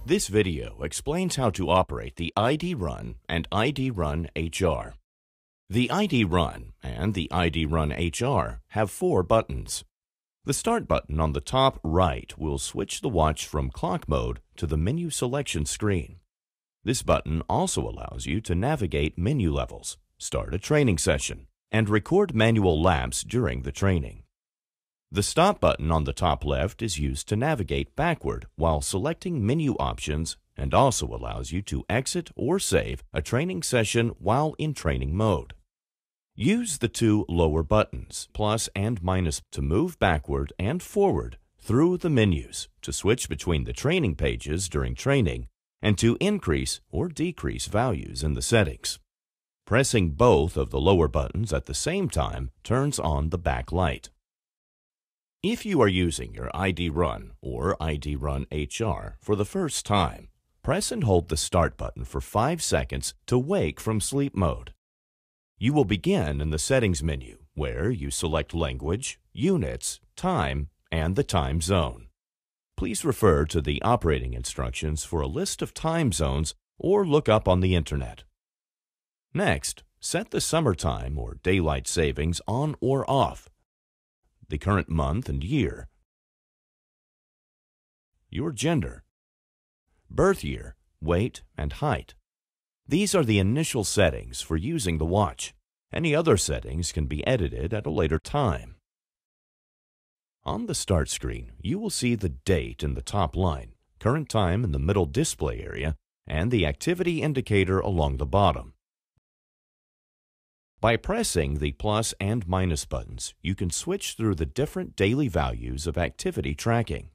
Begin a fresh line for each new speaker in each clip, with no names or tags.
This video explains how to operate the iD.RUN and iD.RUN HR. The iD.RUN and the iD.RUN HR have 4 buttons. The Start button on the top right will switch the watch from clock mode to the menu selection screen. This button also allows you to navigate menu levels, start a training session, and record manual laps during the training. The Stop button on the top left is used to navigate backward while selecting menu options and also allows you to exit or save a training session while in training mode. Use the 2 lower buttons, plus and minus, to move backward and forward through the menus, to switch between the training pages during training, and to increase or decrease values in the settings. Pressing both of the lower buttons at the same time turns on the backlight. If you are using your iD.RUN or iD.RUN HR for the first time, press and hold the Start button for 5 seconds to wake from sleep mode. You will begin in the Settings menu, where you select Language, Units, Time, and the time zone. Please refer to the operating instructions for a list of time zones or look up on the Internet. Next, set the summertime or daylight savings on or off, the current month and year, your gender, birth year, weight, and height. These are the initial settings for using the watch. Any other settings can be edited at a later time. On the Start screen, you will see the date in the top line, current time in the middle display area, and the activity indicator along the bottom. By pressing the plus and minus buttons, you can switch through the different daily values of activity tracking.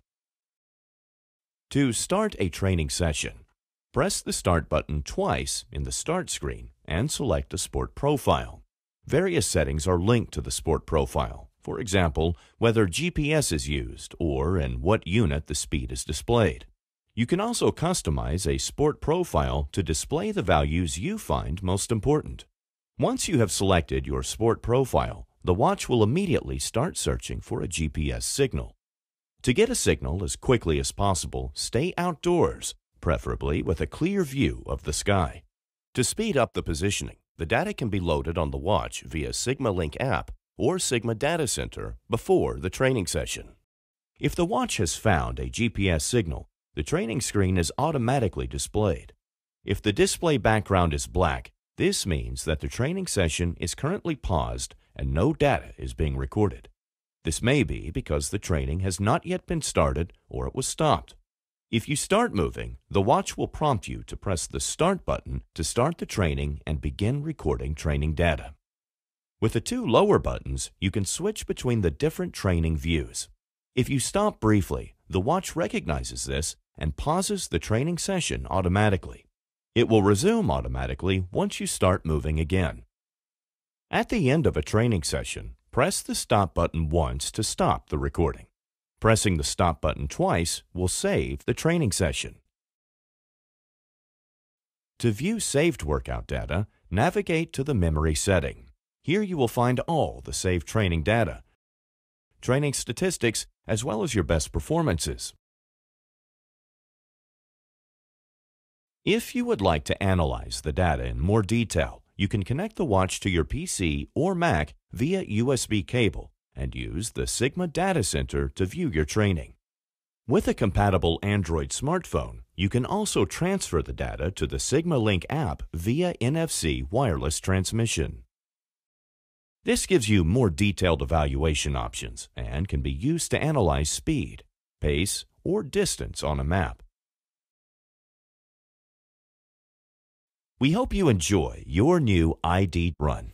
To start a training session, press the Start button twice in the Start screen and select a sport profile. Various settings are linked to the sport profile. For example, whether GPS is used or in what unit the speed is displayed. You can also customize a sport profile to display the values you find most important. Once you have selected your sport profile, the watch will immediately start searching for a GPS signal. To get a signal as quickly as possible, stay outdoors, preferably with a clear view of the sky. To speed up the positioning, the data can be loaded on the watch via Sigma Link app or Sigma Data Center before the training session. If the watch has found a GPS signal, the training screen is automatically displayed. If the display background is black, this means that the training session is currently paused and no data is being recorded. This may be because the training has not yet been started or it was stopped. If you start moving, the watch will prompt you to press the Start button to start the training and begin recording training data. With the 2 lower buttons, you can switch between the different training views. If you stop briefly, the watch recognizes this and pauses the training session automatically. It will resume automatically once you start moving again. At the end of a training session, press the Stop button once to stop the recording. Pressing the Stop button twice will save the training session. To view saved workout data, navigate to the Memory setting. Here you will find all the saved training data, training statistics, as well as your best performances. If you would like to analyze the data in more detail, you can connect the watch to your PC or Mac via USB cable and use the Sigma Data Center to view your training. With a compatible Android smartphone, you can also transfer the data to the Sigma Link app via NFC wireless transmission. This gives you more detailed evaluation options and can be used to analyze speed, pace, or distance on a map. We hope you enjoy your new iD.RUN.